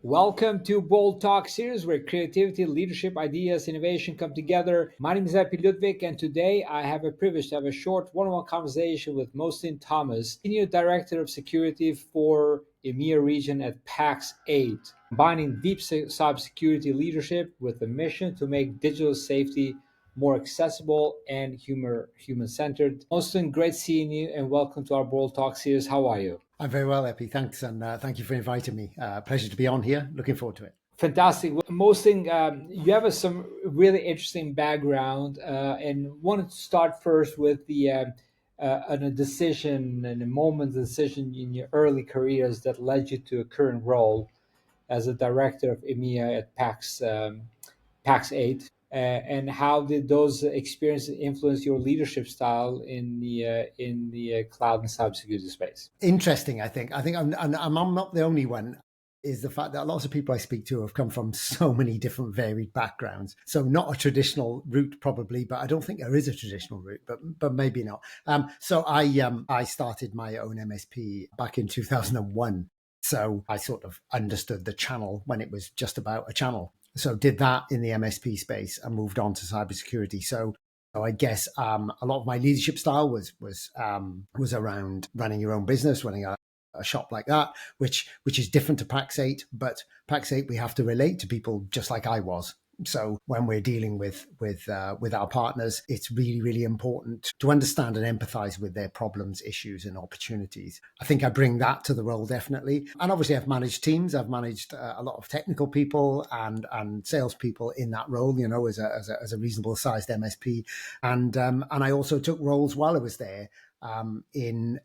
Welcome to Bold Talk series where creativity, leadership, ideas, innovation come together. My name is Epi Ludvik, and today I have a privilege to have a short one-on-one conversation with Mostyn Thomas, Senior Director of Security for EMEA region at PAX 8, combining deep cybersecurity leadership with the mission to make digital safety more accessible and human-centered. Mostyn, great seeing you, and welcome to our Bold Talk series. How are you? I'm very well, Epi. Thanks, and thank you for inviting me. Pleasure to be on here. Looking forward to it. Fantastic. Well, Mostyn, you have some really interesting background, and wanted to start first with a decision and a moment decision in your early careers that led you to a current role as a director of EMEA at PAX 8. And how did those experiences influence your leadership style in the cloud and cybersecurity space? Interesting, I think. I'm not the only one. Is the fact that lots of people I speak to have come from so many different varied backgrounds. So not a traditional route, probably, but I don't think there is a traditional route, but maybe not. So I started my own MSP back in 2001. So I sort of understood the channel when it was just about a channel. So did that in the MSP space and moved on to cybersecurity. So I guess a lot of my leadership style was around running your own business, running a shop like that, which is different to PAX 8. But PAX 8, we have to relate to people just like I was. So when we're dealing with our partners, it's really, really important to understand and empathize with their problems, issues, and opportunities. I think I bring that to the role, definitely. And obviously, I've managed teams. I've managed a lot of technical people and salespeople in that role, as a reasonable sized MSP. And I also took roles while I was there in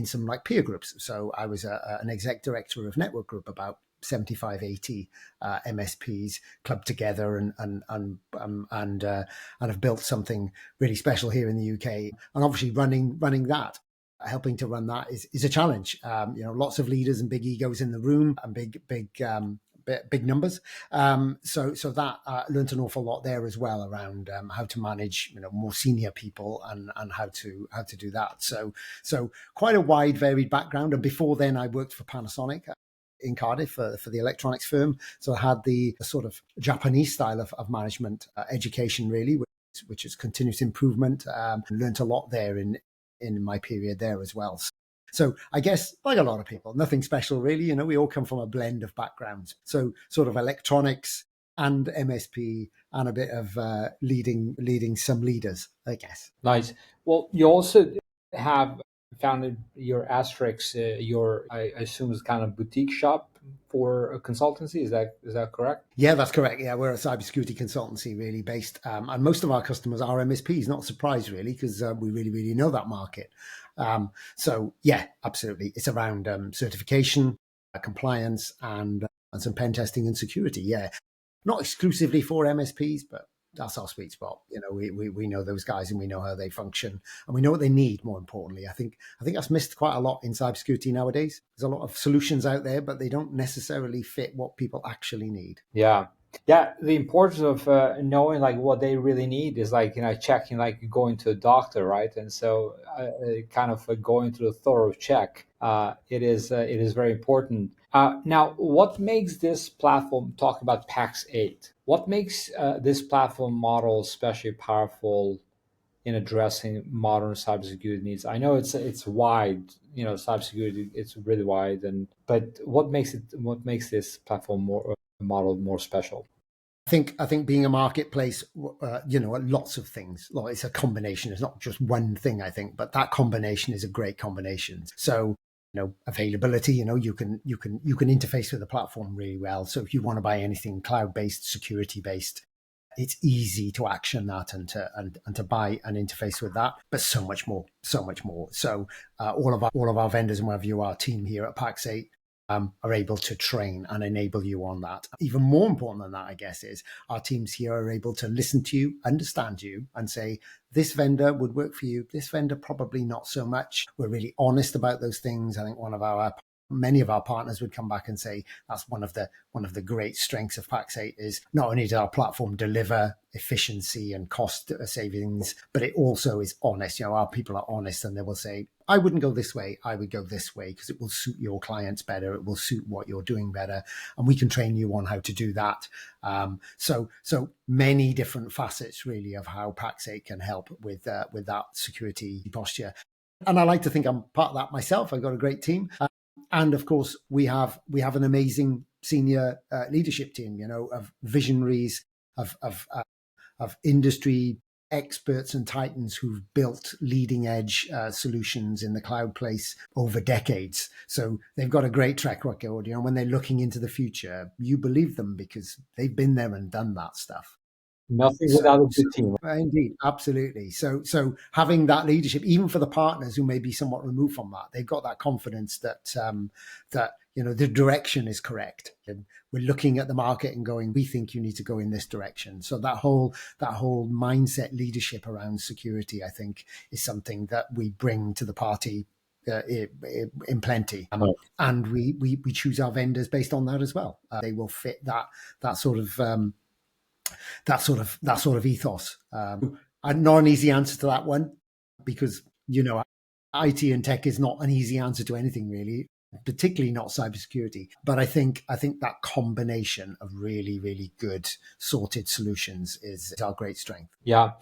some like peer groups. So I was an exec director of Network Group, about 75, 80 MSPs clubbed together and have built something really special here in the UK. And obviously running that, helping to run that is a challenge. Lots of leaders and big egos in the room and big numbers. So that learned an awful lot there as well around how to manage more senior people and how to do that. So quite a wide, varied background. And before then, I worked for Panasonic in Cardiff for the electronics firm. So I had the sort of Japanese style of management education, really, which is continuous improvement. Learned a lot there in my period there as well. So I guess, like a lot of people, nothing special really. We all come from a blend of backgrounds. So sort of electronics and MSP and a bit of leading some leaders, I guess. Nice. Well, you also have founded your Astrix, I assume is kind of boutique shop for a consultancy. Is that correct? Yeah, that's correct. Yeah, we're a cybersecurity consultancy really based, and most of our customers are MSPs. Not surprised really, because we really, really know that market. So yeah, absolutely. It's around certification, compliance, and some pen testing and security. Yeah, not exclusively for MSPs, but that's our sweet spot. We know those guys and we know how they function and we know what they need. More importantly, I think that's missed quite a lot in cybersecurity nowadays. There's a lot of solutions out there, but they don't necessarily fit what people actually need. Yeah. Yeah, the importance of knowing like what they really need is like checking like going to a doctor, right? And so kind of going through a thorough check. It is very important. Now, what makes this platform, talk about PAX 8? What makes this platform model especially powerful in addressing modern cybersecurity needs? I know it's wide, cybersecurity it's really wide, but what makes this platform more model more special? I think being a marketplace, lots of things. Like it's a combination. It's not just one thing. I think, but that combination is a great combination. So availability. You can interface with the platform really well. So if you want to buy anything cloud based, security based, it's easy to action that and to buy and interface with that. But so much more. So all of our vendors and what have you, our team here at PAX 8 are able to train and enable you on that. Even more important than that, I guess, is our teams here are able to listen to you, understand you, and say, this vendor would work for you. This vendor, probably not so much. We're really honest about those things. I think one of our many of our partners would come back and say that's one of the great strengths of Pax8 is not only does our platform deliver efficiency and cost savings, but it also is honest. Our people are honest, and they will say, I wouldn't go this way, I would go this way because it will suit your clients better, it will suit what you're doing better, and we can train you on how to do that. So many different facets really of how Pax8 can help with that security posture. And I like to think I'm part of that myself. I've got a great team. And of course, we have an amazing senior leadership team, of visionaries, of industry experts and titans who've built leading edge solutions in the cloud place over decades. So they've got a great track record. When they're looking into the future, you believe them because they've been there and done that stuff. Nothing without a good team. Indeed, absolutely. So having that leadership, even for the partners who may be somewhat removed from that, they've got that confidence that the direction is correct. And we're looking at the market and going, we think you need to go in this direction. So that whole mindset leadership around security, I think, is something that we bring to the party in plenty. And we choose our vendors based on that as well. They will fit that sort of ethos. Not an easy answer to that one, because IT and tech is not an easy answer to anything really, particularly not cybersecurity. But I think that combination of really, really good sorted solutions is our great strength. Yeah.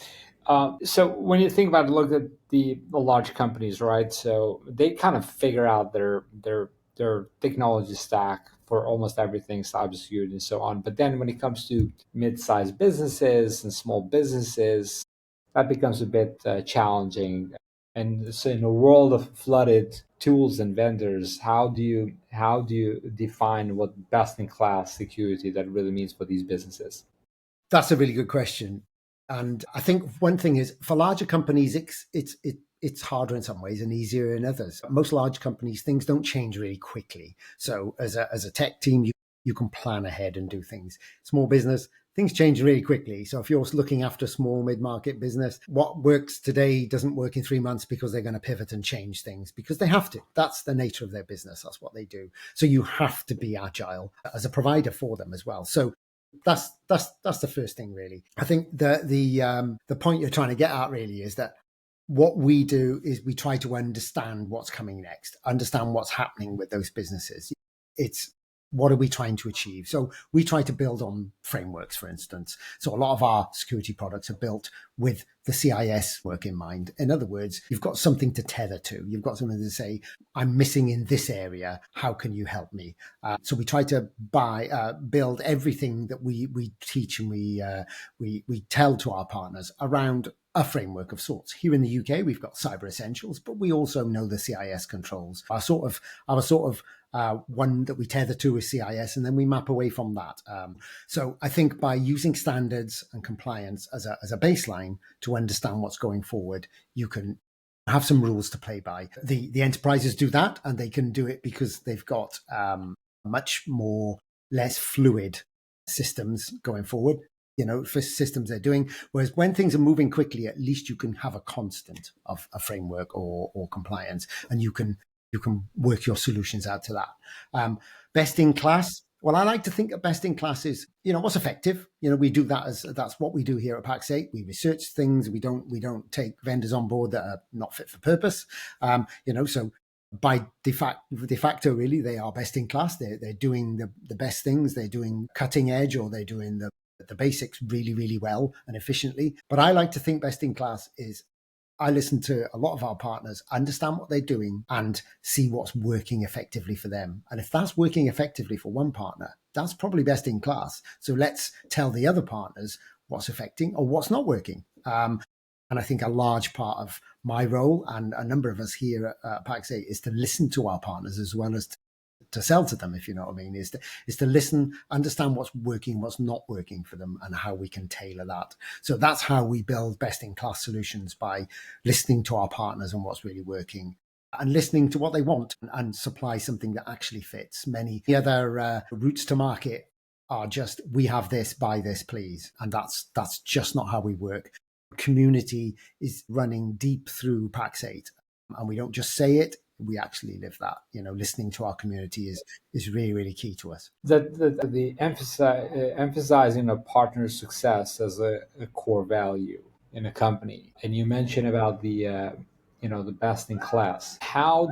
So when you think about it, look at the large companies, right? So they kind of figure out their technology stack for almost everything, cybersecurity and so on. But then when it comes to mid-sized businesses and small businesses, that becomes a bit challenging. And so in a world of flooded tools and vendors, how do you define what best-in-class security that really means for these businesses? That's a really good question. And I think one thing is, for larger companies, it's harder in some ways and easier in others. Most large companies, things don't change really quickly. So as a tech team, you can plan ahead and do things. Small business, things change really quickly. So if you're looking after small mid-market business, what works today doesn't work in 3 months because they're going to pivot and change things because they have to. That's the nature of their business. That's what they do. So you have to be agile as a provider for them as well. So that's the first thing, really. I think the point you're trying to get at really is that what we do is we try to understand what's coming next, understand what's happening with those businesses. It's what are we trying to achieve? So we try to build on frameworks, for instance. So a lot of our security products are built with the CIS work in mind. In other words, you've got something to tether to. You've got something to say, I'm missing in this area. How can you help me? So we try to build everything that we teach and we tell to our partners around a framework of sorts. Here in the UK, we've got Cyber Essentials, but we also know the CIS controls. Our sort of one that we tether to is CIS, and then we map away from that. So I think by using standards and compliance as a baseline to understand what's going forward, you can have some rules to play by. The enterprises do that, and they can do it because they've got much less fluid systems going forward. For systems they're doing. Whereas when things are moving quickly, at least you can have a constant of a framework or compliance, and you can work your solutions out to that. Best in class. Well, I like to think of best in class is, what's effective. We do that that's what we do here at Pax8. We research things. We don't take vendors on board that are not fit for purpose. So by de facto, really, they are best in class. They're doing the best things. They're doing cutting edge, or they're doing the basics really, really well and efficiently. But I like to think best in class is I listen to a lot of our partners, understand what they're doing and see what's working effectively for them. And if that's working effectively for one partner, that's probably best in class. So let's tell the other partners what's affecting or what's not working. And I think a large part of my role and a number of us here at Pax8 is to listen to our partners as well as to sell to them, if you know what I mean, is to listen, understand what's working, what's not working for them, and how we can tailor that. So that's how we build best-in-class solutions, by listening to our partners and what's really working, and listening to what they want and supply something that actually fits. Many other routes to market are just, we have this, buy this, please. And that's just not how we work. Community is running deep through Pax8. And we don't just say it, we actually live that. Listening to our community is really, really key to us. The emphasizing a partner's success as a core value in a company, and you mentioned about the best in class. How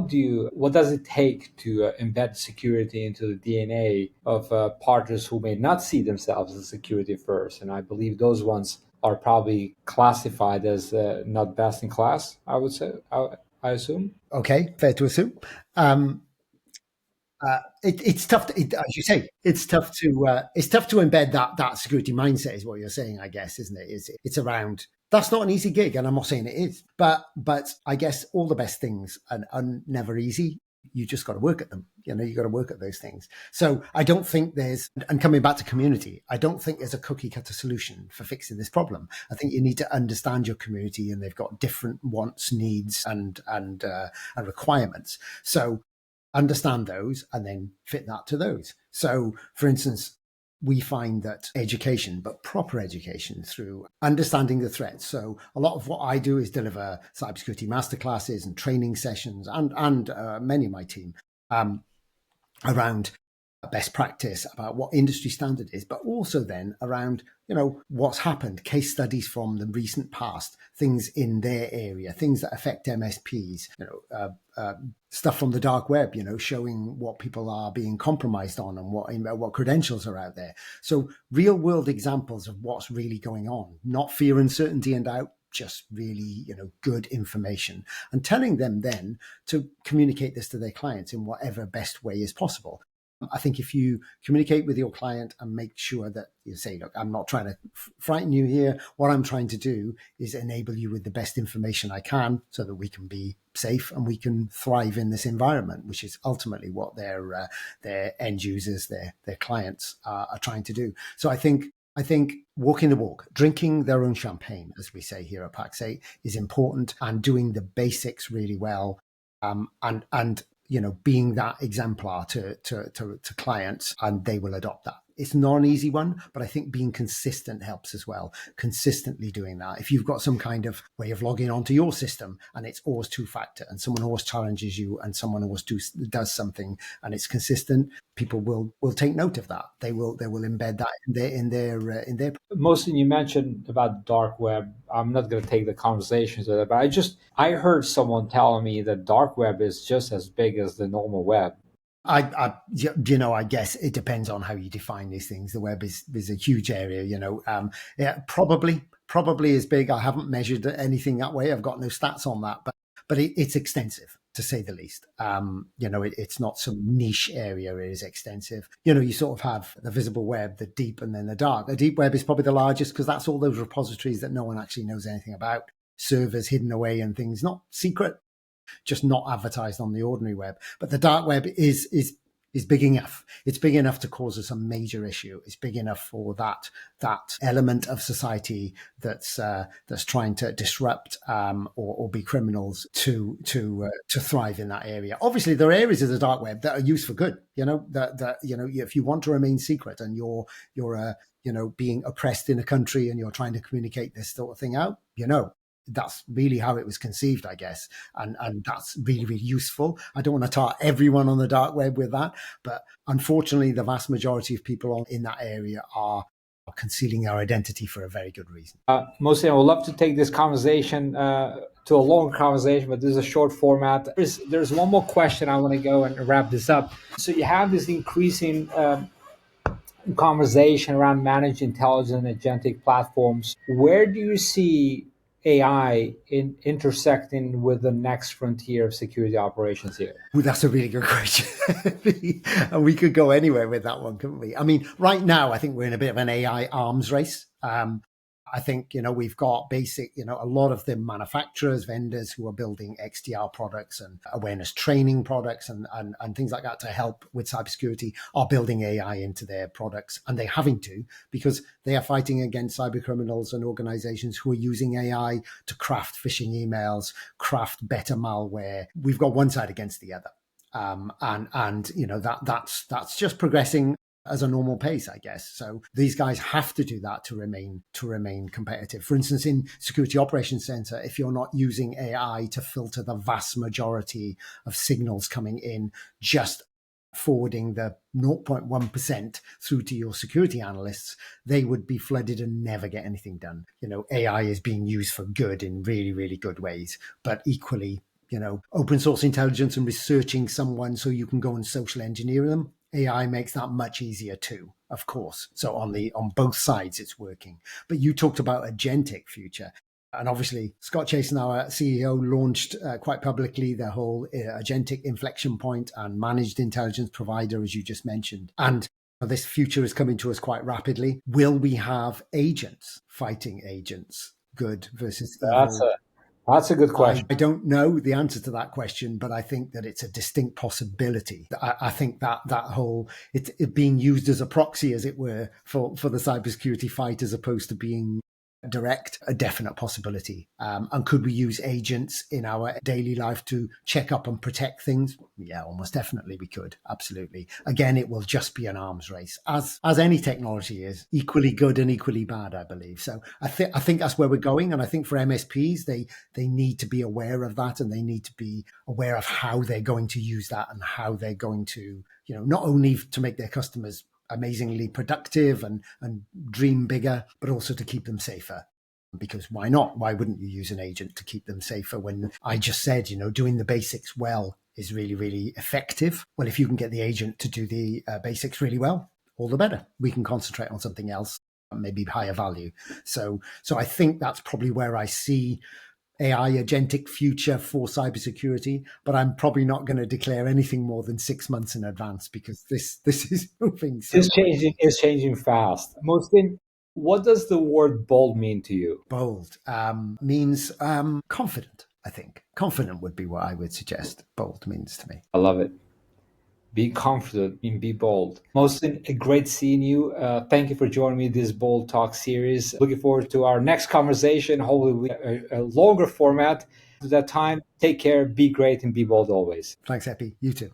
do you, what does it take to embed security into the DNA of partners who may not see themselves as security first? And I believe those ones are probably classified as not best in class, I would say, I assume. Okay, fair to assume. It's tough to, as you say, it's tough to embed that security mindset, is what you're saying, I guess, isn't it? It's around, that's not an easy gig, and I'm not saying it is, but I guess all the best things are never easy. You just got to work at them. You got to work at those things. So I don't think and coming back to community, I don't think there's a cookie cutter solution for fixing this problem. I think you need to understand your community, and they've got different wants, needs, and requirements. So understand those and then fit that to those. So, for instance, we find that education, but proper education through understanding the threats. So a lot of what I do is deliver cybersecurity masterclasses and training sessions, and many of my team around best practice, about what industry standard is, but also then around, what's happened, case studies from the recent past, things in their area, things that affect MSPs, stuff from the dark web, showing what people are being compromised on and what credentials are out there. So real world examples of what's really going on, not fear, uncertainty, and doubt, just really, good information, and telling them then to communicate this to their clients in whatever best way is possible. I think if you communicate with your client and make sure that you say, look, I'm not trying to frighten you here. What I'm trying to do is enable you with the best information I can so that we can be safe and we can thrive in this environment, which is ultimately what their end users, their clients are trying to do. So I think walking the walk, drinking their own champagne, as we say here at Pax8, is important, and doing the basics really well, and being that exemplar to clients, and they will adopt that. It's not an easy one, but I think being consistent helps as well. Consistently doing that. If you've got some kind of way of logging onto your system and it's always two-factor, and someone always challenges you, and someone always does something, and it's consistent, people will take note of that. They will embed that in their. Mostyn, you mentioned about dark web. I'm not going to take the conversation to that, but I heard someone telling me that dark web is just as big as the normal web. I guess it depends on how you define these things. The web is a huge area, yeah, probably is big. I haven't measured anything that way. I've got no stats on that, but it's extensive, to say the least. It's not some niche area. It is extensive. You sort of have the visible web, the deep, and then the dark. The deep web is probably the largest, because that's all those repositories that no one actually knows anything about, servers hidden away and things, not secret, just not advertised on the ordinary web. But the dark web is big enough. It's big enough to cause us a major issue. It's big enough for that element of society that's trying to disrupt or be criminals to thrive in that area. Obviously, there are areas of the dark web that are used for good. If you want to remain secret and you're being oppressed in a country and you're trying to communicate this sort of thing out, that's really how it was conceived, I guess. And that's really, really useful. I don't want to tar everyone on the dark web with that, but unfortunately, the vast majority of people in that area are concealing their identity for a very good reason. Mostly, I would love to take this conversation to a long conversation, but this is a short format. There's one more question I want to go and wrap this up. So you have this increasing conversation around managed intelligent agentic platforms. Where do you see AI intersecting with the next frontier of security operations here? Well, that's a really good question. And we could go anywhere with that one, couldn't we? I mean, right now, I think we're in a bit of an AI arms race. I think, we've got a lot of the manufacturers, vendors who are building XDR products and awareness training products and things like that to help with cybersecurity are building AI into their products. And they're having to, because they are fighting against cyber criminals and organizations who are using AI to craft phishing emails, craft better malware. We've got one side against the other. That's just progressing. as a normal pace, I guess. So these guys have to do that to remain competitive. For instance, in Security Operations Center, if you're not using AI to filter the vast majority of signals coming in, just forwarding the 0.1% through to your security analysts, they would be flooded and never get anything done. AI is being used for good in really, really good ways, but equally, open source intelligence and researching someone so you can go and social engineer them. AI makes that much easier too, of course. So on both sides, it's working. But you talked about agentic future. And obviously, Scott Chasen, our CEO, launched quite publicly the whole agentic inflection point and managed intelligence provider, as you just mentioned. And this future is coming to us quite rapidly. Will we have agents fighting agents, good versus evil? That's a good question. I don't know the answer to that question, but I think that it's a distinct possibility. I think that whole it being used as a proxy, as it were, for the cybersecurity fight, as opposed to being direct, a definite possibility. And could we use agents in our daily life to check up and protect things? Yeah, almost definitely we could. Absolutely. Again, it will just be an arms race, as any technology is, equally good and equally bad, I believe. So I think that's where we're going. And I think for MSPs, they need to be aware of that, and they need to be aware of how they're going to use that and how they're going to, not only to make their customers amazingly productive and dream bigger, but also to keep them safer. Because why not? Why wouldn't you use an agent to keep them safer when I just said, doing the basics well is really, really effective? Well, if you can get the agent to do the basics really well, all the better. We can concentrate on something else, maybe higher value. So I think that's probably where I see AI agentic future for cybersecurity, but I'm probably not going to declare anything more than 6 months in advance, because this is moving so It's changing fast. Mostyn, what does the word bold mean to you? Bold means confident, I think. Confident would be what I would suggest bold means to me. I love it. Be confident and be bold. Mostyn, great seeing you. Thank you for joining me this Bold Talk series. Looking forward to our next conversation, hopefully with a longer format. To that time, take care, be great, and be bold always. Thanks, Epi. You too.